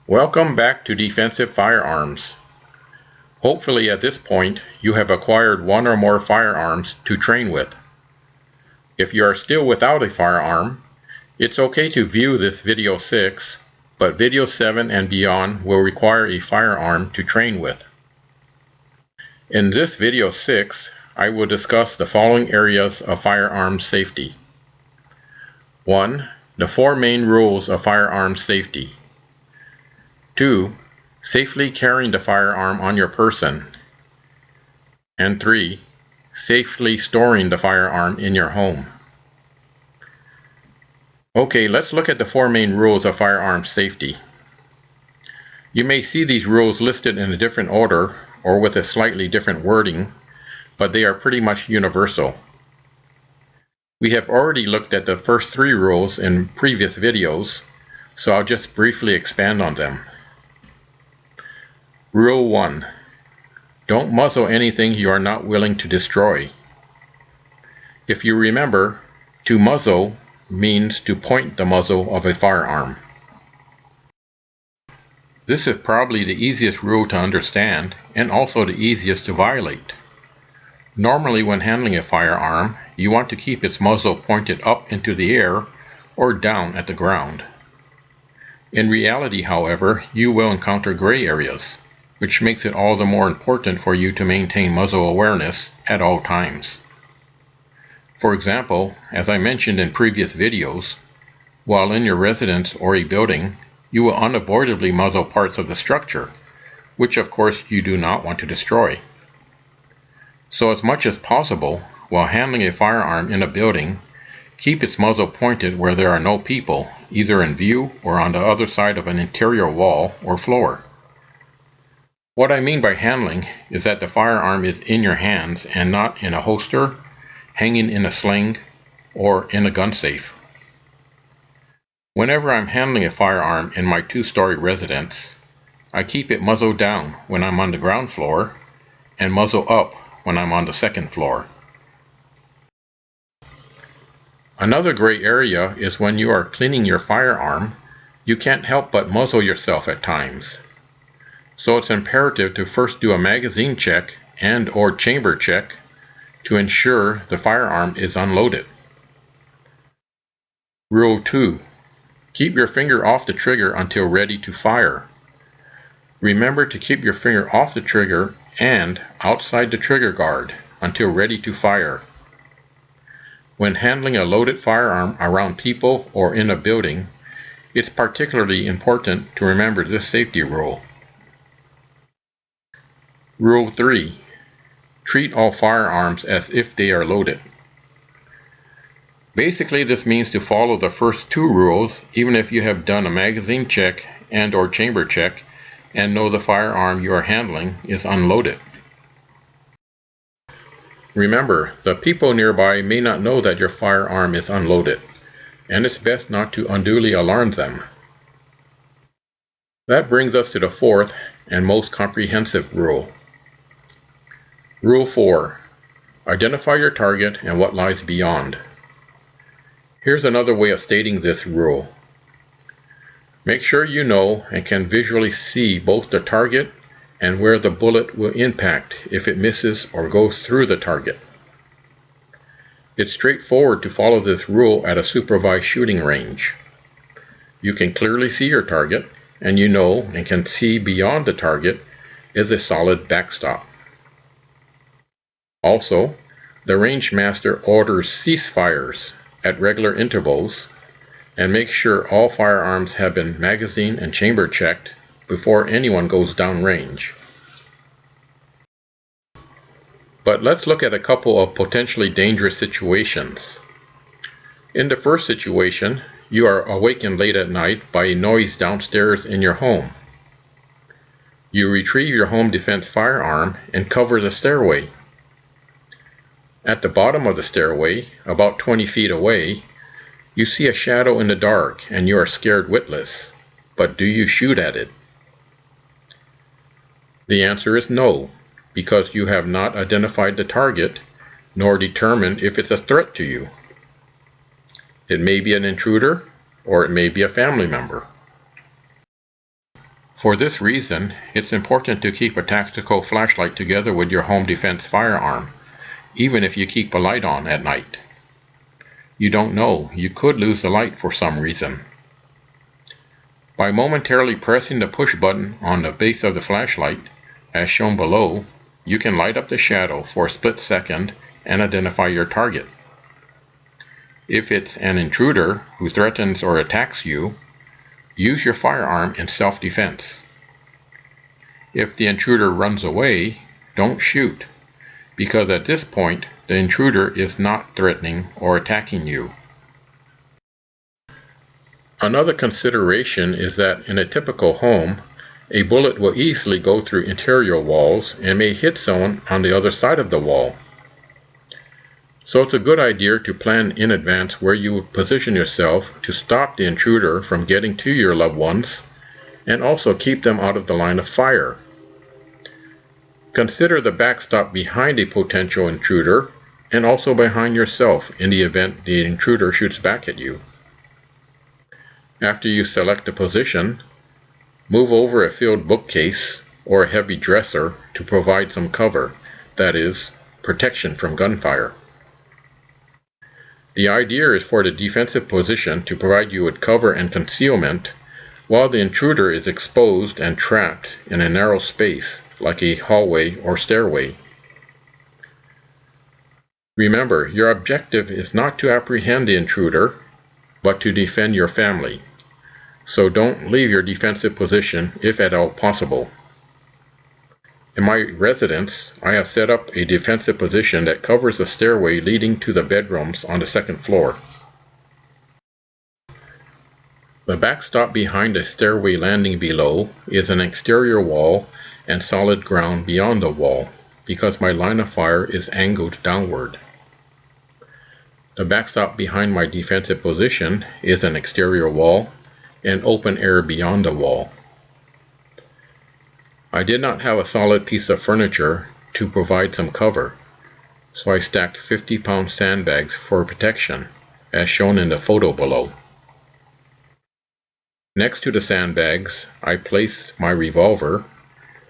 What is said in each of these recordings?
Welcome back to Defensive Firearms. Hopefully at this point you have acquired one or more firearms to train with. If you are still without a firearm, it's okay to view this video 6, but video 7 and beyond will require a firearm to train with. In this video 6, I will discuss the following areas of firearms safety. 1. The 4 main rules of firearms safety. 2. Safely carrying the firearm on your person. And 3. Safely storing the firearm in your home. Okay, let's look at the 4 main rules of firearms safety. You may see these rules listed in a different order or with a slightly different wording, but they are pretty much universal. We have already looked at the first 3 rules in previous videos, so I'll just briefly expand on them. Rule 1. Don't muzzle anything you are not willing to destroy. If you remember, to muzzle means to point the muzzle of a firearm. This is probably the easiest rule to understand and also the easiest to violate. Normally when handling a firearm, you want to keep its muzzle pointed up into the air or down at the ground. In reality, however, you will encounter gray areas, which makes it all the more important for you to maintain muzzle awareness at all times. For example, as I mentioned in previous videos, while in your residence or a building, you will unavoidably muzzle parts of the structure, which of course you do not want to destroy. So as much as possible, while handling a firearm in a building, keep its muzzle pointed where there are no people, either in view or on the other side of an interior wall or floor. What I mean by handling is that the firearm is in your hands and not in a holster, hanging in a sling, or in a gun safe. Whenever I'm handling a firearm in my 2-story residence, I keep it muzzle down when I'm on the ground floor and muzzle up when I'm on the 2nd floor. Another gray area is when you are cleaning your firearm, you can't help but muzzle yourself at times. So it's imperative to first do a magazine check and/or chamber check to ensure the firearm is unloaded. Rule 2. Keep your finger off the trigger until ready to fire. Remember to keep your finger off the trigger and outside the trigger guard until ready to fire. When handling a loaded firearm around people or in a building, it's particularly important to remember this safety rule. Rule 3. Treat all firearms as if they are loaded. Basically, this means to follow the first 2 rules even if you have done a magazine check and/or chamber check and know the firearm you are handling is unloaded. Remember, the people nearby may not know that your firearm is unloaded, and it's best not to unduly alarm them. That brings us to the 4th and most comprehensive rule. Rule 4. Identify your target and what lies beyond. Here's another way of stating this rule. Make sure you know and can visually see both the target and where the bullet will impact if it misses or goes through the target. It's straightforward to follow this rule at a supervised shooting range. You can clearly see your target, and you know and can see beyond the target is a solid backstop. Also, the range master orders ceasefires at regular intervals and makes sure all firearms have been magazine and chamber checked before anyone goes downrange. But let's look at a couple of potentially dangerous situations. In the first situation, you are awakened late at night by a noise downstairs in your home. You retrieve your home defense firearm and cover the stairway. At the bottom of the stairway, about 20 feet away, you see a shadow in the dark and you are scared witless. But do you shoot at it? The answer is no, because you have not identified the target nor determined if it's a threat to you. It may be an intruder or it may be a family member. For this reason, it's important to keep a tactical flashlight together with your home defense firearm, even if you keep a light on at night. You don't know, you could lose the light for some reason. By momentarily pressing the push button on the base of the flashlight, as shown below, you can light up the shadow for a split second and identify your target. If it's an intruder who threatens or attacks you, use your firearm in self-defense. If the intruder runs away, don't shoot, because at this point, the intruder is not threatening or attacking you. Another consideration is that in a typical home, a bullet will easily go through interior walls and may hit someone on the other side of the wall. So it's a good idea to plan in advance where you would position yourself to stop the intruder from getting to your loved ones and also keep them out of the line of fire. Consider the backstop behind a potential intruder and also behind yourself in the event the intruder shoots back at you. After you select a position, move over a filled bookcase or a heavy dresser to provide some cover, that is, protection from gunfire. The idea is for the defensive position to provide you with cover and concealment while the intruder is exposed and trapped in a narrow space like a hallway or stairway. Remember, your objective is not to apprehend the intruder, but to defend your family. So don't leave your defensive position if at all possible. In my residence, I have set up a defensive position that covers the stairway leading to the bedrooms on the second floor. The backstop behind the stairway landing below is an exterior wall and solid ground beyond the wall, because my line of fire is angled downward. The backstop behind my defensive position is an exterior wall and open air beyond the wall. I did not have a solid piece of furniture to provide some cover, so I stacked 50-pound sandbags for protection, as shown in the photo below. Next to the sandbags, I placed my revolver,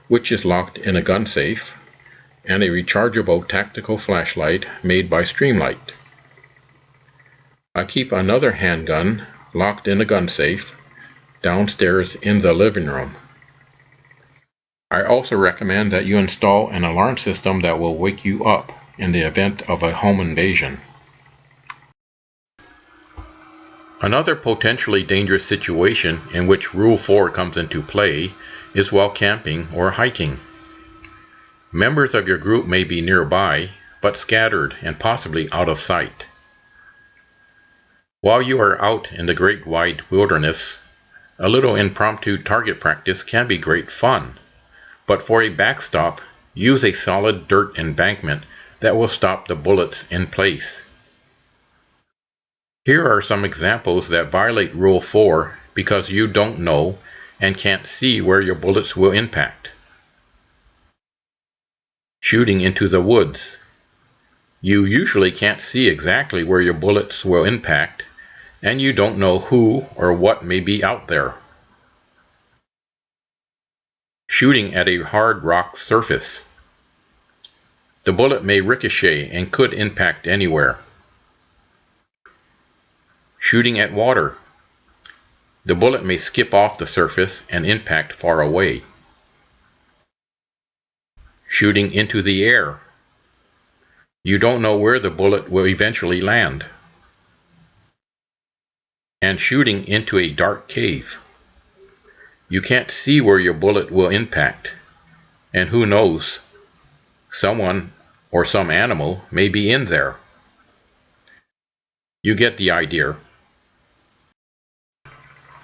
which is locked in a gun safe, and a rechargeable tactical flashlight made by Streamlight. I keep another handgun locked in a gun safe downstairs in the living room. I also recommend that you install an alarm system that will wake you up in the event of a home invasion. Another potentially dangerous situation in which Rule 4 comes into play is while camping or hiking. Members of your group may be nearby, but scattered and possibly out of sight. While you are out in the great wide wilderness, a little impromptu target practice can be great fun, but for a backstop, use a solid dirt embankment that will stop the bullets in place. Here are some examples that violate Rule 4 because you don't know and can't see where your bullets will impact. Shooting into the woods. You usually can't see exactly where your bullets will impact, and you don't know who or what may be out there. Shooting at a hard rock surface. The bullet may ricochet and could impact anywhere. Shooting at water. The bullet may skip off the surface and impact far away. Shooting into the air. You don't know where the bullet will eventually land. And shooting into a dark cave. You can't see where your bullet will impact, and who knows, someone or some animal may be in there. You get the idea.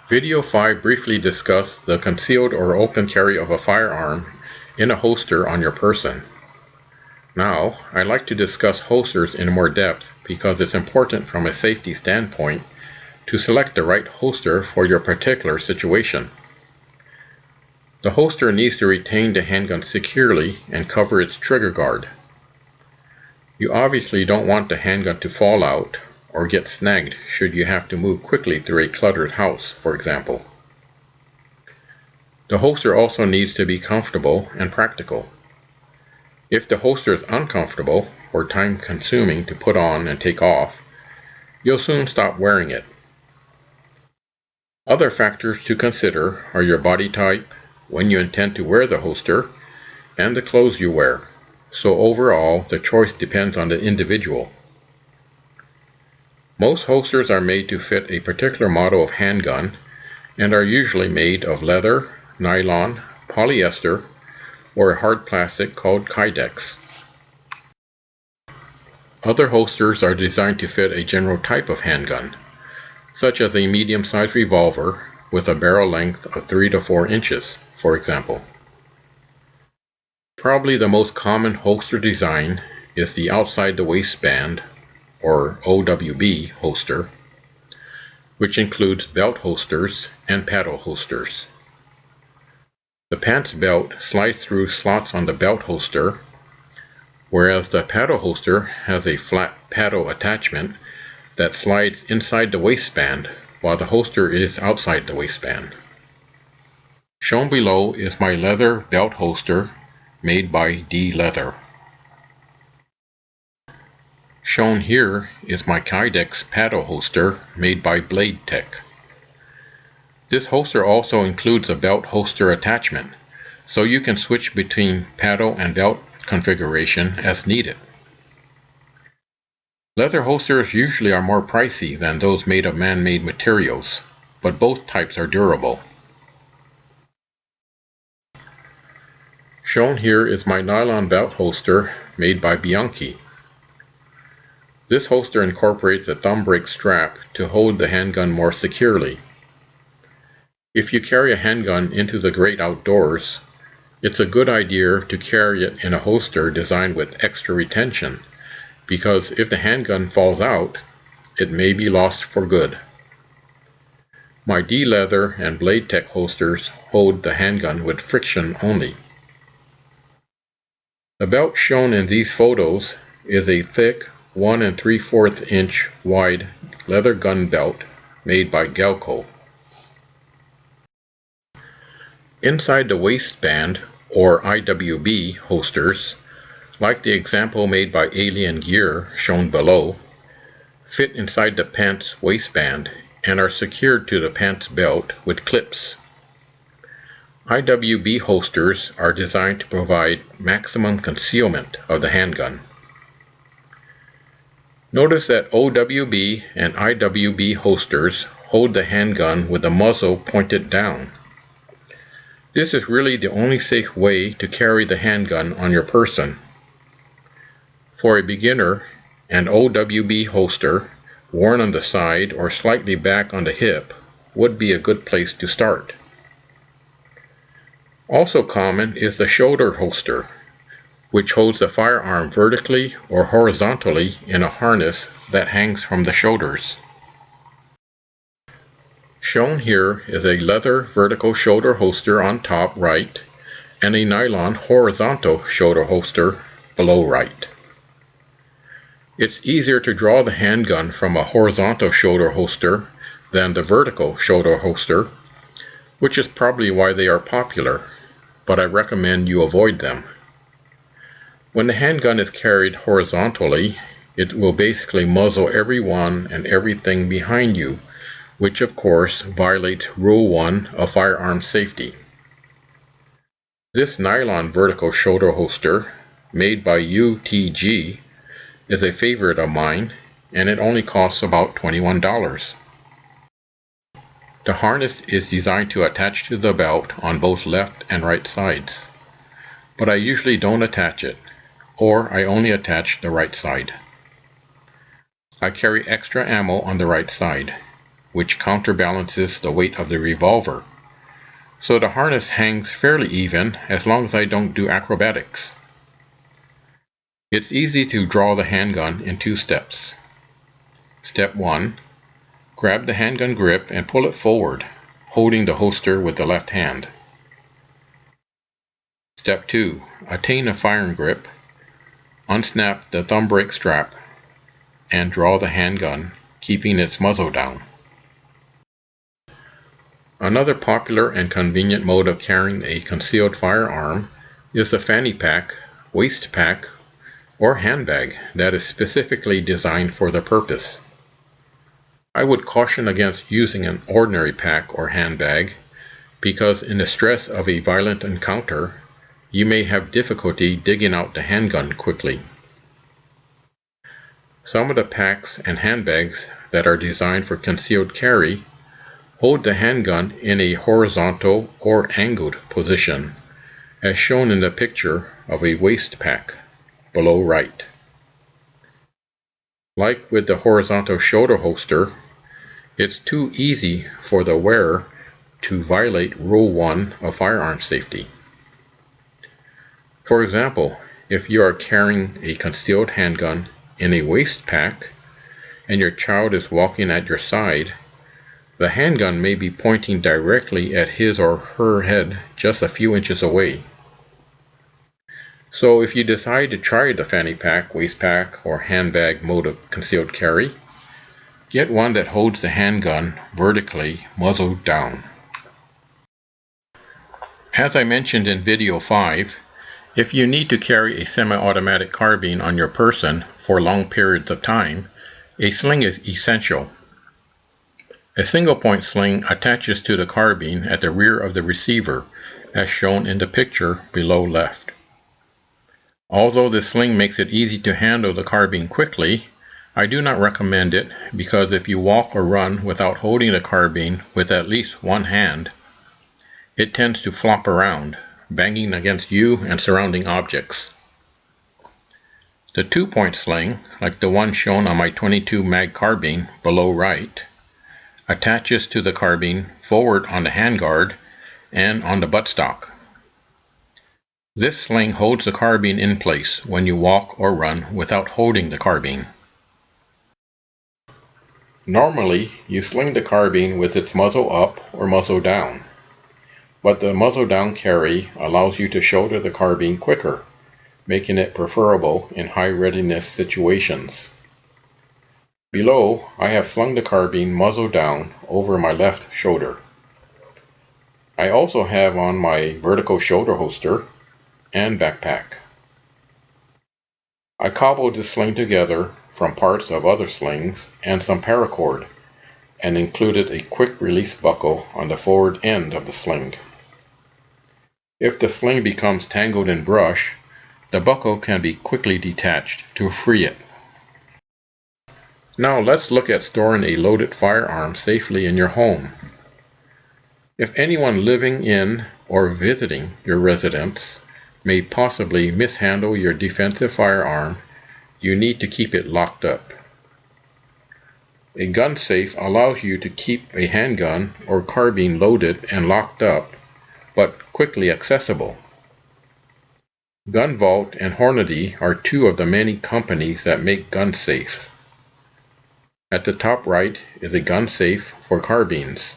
Video 5 briefly discussed the concealed or open carry of a firearm in a holster on your person. Now, I'd like to discuss holsters in more depth because it's important from a safety standpoint to select the right holster for your particular situation. The holster needs to retain the handgun securely and cover its trigger guard. You obviously don't want the handgun to fall out or get snagged should you have to move quickly through a cluttered house, for example. The holster also needs to be comfortable and practical. If the holster is uncomfortable or time-consuming to put on and take off, you'll soon stop wearing it. Other factors to consider are your body type, when you intend to wear the holster, and the clothes you wear. So overall, the choice depends on the individual. Most holsters are made to fit a particular model of handgun and are usually made of leather, nylon, polyester, or a hard plastic called Kydex. Other holsters are designed to fit a general type of handgun, such as a medium-sized revolver with a barrel length of 3 to 4 inches, for example. Probably the most common holster design is the outside the waistband, or OWB holster, which includes belt holsters and paddle holsters. The pants belt slides through slots on the belt holster, whereas the paddle holster has a flat paddle attachment that slides inside the waistband while the holster is outside the waistband. Shown below is my leather belt holster made by D Leather. Shown here is my Kydex paddle holster made by Blade Tech. This holster also includes a belt holster attachment, so you can switch between paddle and belt configuration as needed. Leather holsters usually are more pricey than those made of man-made materials, but both types are durable. Shown here is my nylon belt holster made by Bianchi. This holster incorporates a thumb brake strap to hold the handgun more securely. If you carry a handgun into the great outdoors, it's a good idea to carry it in a holster designed with extra retention, because if the handgun falls out, it may be lost for good. My D Leather and Blade Tech holsters hold the handgun with friction only. The belt shown in these photos is a thick 1 3/4 inch wide leather gun belt made by Galco. Inside the waistband, or IWB holsters, like the example made by Alien Gear shown below, fit inside the pants waistband and are secured to the pants belt with clips. IWB holsters are designed to provide maximum concealment of the handgun. Notice that OWB and IWB holsters hold the handgun with the muzzle pointed down. This is really the only safe way to carry the handgun on your person. For a beginner, an OWB holster, worn on the side or slightly back on the hip, would be a good place to start. Also common is the shoulder holster, which holds the firearm vertically or horizontally in a harness that hangs from the shoulders. Shown here is a leather vertical shoulder holster on top right and a nylon horizontal shoulder holster below right. It's easier to draw the handgun from a horizontal shoulder holster than the vertical shoulder holster, which is probably why they are popular, but I recommend you avoid them. When the handgun is carried horizontally, it will basically muzzle everyone and everything behind you, which of course violates Rule 1 of firearm safety. This nylon vertical shoulder holster, made by UTG, is a favorite of mine, and it only costs about $21. The harness is designed to attach to the belt on both left and right sides, but I usually don't attach it, or I only attach the right side. I carry extra ammo on the right side, which counterbalances the weight of the revolver, so the harness hangs fairly even as long as I don't do acrobatics. It's easy to draw the handgun in 2 steps. Step 1. Grab the handgun grip and pull it forward, holding the holster with the left hand. Step 2. Attain a firing grip, unsnap the thumb brake strap, and draw the handgun, keeping its muzzle down. Another popular and convenient mode of carrying a concealed firearm is the fanny pack, waist pack, or handbag that is specifically designed for the purpose. I would caution against using an ordinary pack or handbag because in the stress of a violent encounter, you may have difficulty digging out the handgun quickly. Some of the packs and handbags that are designed for concealed carry hold the handgun in a horizontal or angled position, as shown in the picture of a waist pack below right. Like with the horizontal shoulder holster, it's too easy for the wearer to violate Rule 1 of firearm safety. For example, if you are carrying a concealed handgun in a waist pack and your child is walking at your side, the handgun may be pointing directly at his or her head just a few inches away. So if you decide to try the fanny pack, waist pack, or handbag mode of concealed carry, get one that holds the handgun vertically, muzzle down. As I mentioned in video 5, if you need to carry a semi-automatic carbine on your person for long periods of time, a sling is essential. A single-point sling attaches to the carbine at the rear of the receiver, as shown in the picture below left. Although the sling makes it easy to handle the carbine quickly, I do not recommend it because if you walk or run without holding the carbine with at least one hand, it tends to flop around, banging against you and surrounding objects. The two-point sling, like the one shown on my 22 mag carbine below right, attaches to the carbine forward on the handguard and on the buttstock. This sling holds the carbine in place when you walk or run without holding the carbine. Normally, you sling the carbine with its muzzle up or muzzle down, but the muzzle down carry allows you to shoulder the carbine quicker, making it preferable in high readiness situations. Below, I have slung the carbine muzzle down over my left shoulder. I also have on my vertical shoulder holster and backpack. I cobbled this sling together from parts of other slings and some paracord, and included a quick release buckle on the forward end of the sling. If the sling becomes tangled in brush, the buckle can be quickly detached to free it. Now let's look at storing a loaded firearm safely in your home. If anyone living in or visiting your residence may possibly mishandle your defensive firearm, you need to keep it locked up. A gun safe allows you to keep a handgun or carbine loaded and locked up, but quickly accessible. Gun Vault and Hornady are two of the many companies that make gun safes. At the top right is a gun safe for carbines,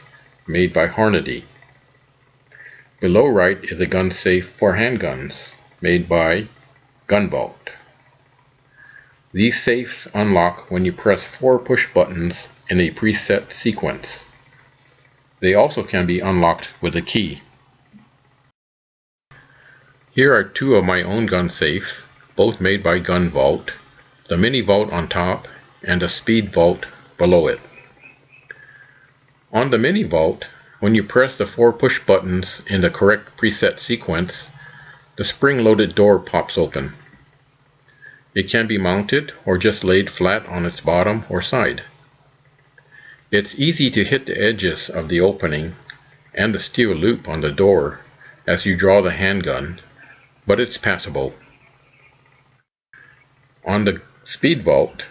made by Hornady. Below right is a gun safe for handguns, made by Gun Vault. These safes unlock when you press 4 push buttons in a preset sequence. They also can be unlocked with a key. Here are two of my own gun safes, both made by Gun Vault, the Mini Vault on top and the Speed Vault below it. On the Mini Vault, when you press the 4 push buttons in the correct preset sequence, the spring-loaded door pops open. It can be mounted or just laid flat on its bottom or side. It's easy to hit the edges of the opening and the steel loop on the door as you draw the handgun, but it's passable. On the Speed Vault,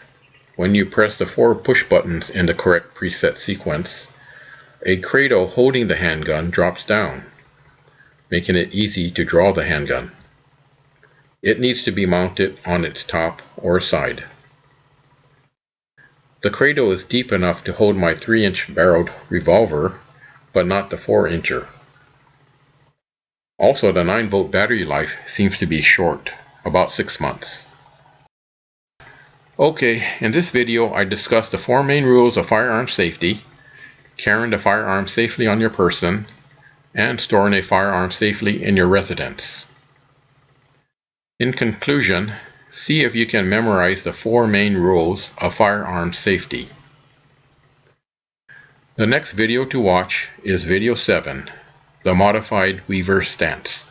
when you press the 4 push buttons in the correct preset sequence, a cradle holding the handgun drops down, making it easy to draw the handgun. It needs to be mounted on its top or side. The cradle is deep enough to hold my 3-inch barreled revolver, but not the 4-incher. Also, the 9-volt battery life seems to be short, about 6 months. Okay, in this video I discussed the 4 main rules of firearm safety, carrying the firearm safely on your person, and storing a firearm safely in your residence. In conclusion, see if you can memorize the 4 main rules of firearm safety. The next video to watch is video 7, the modified Weaver stance.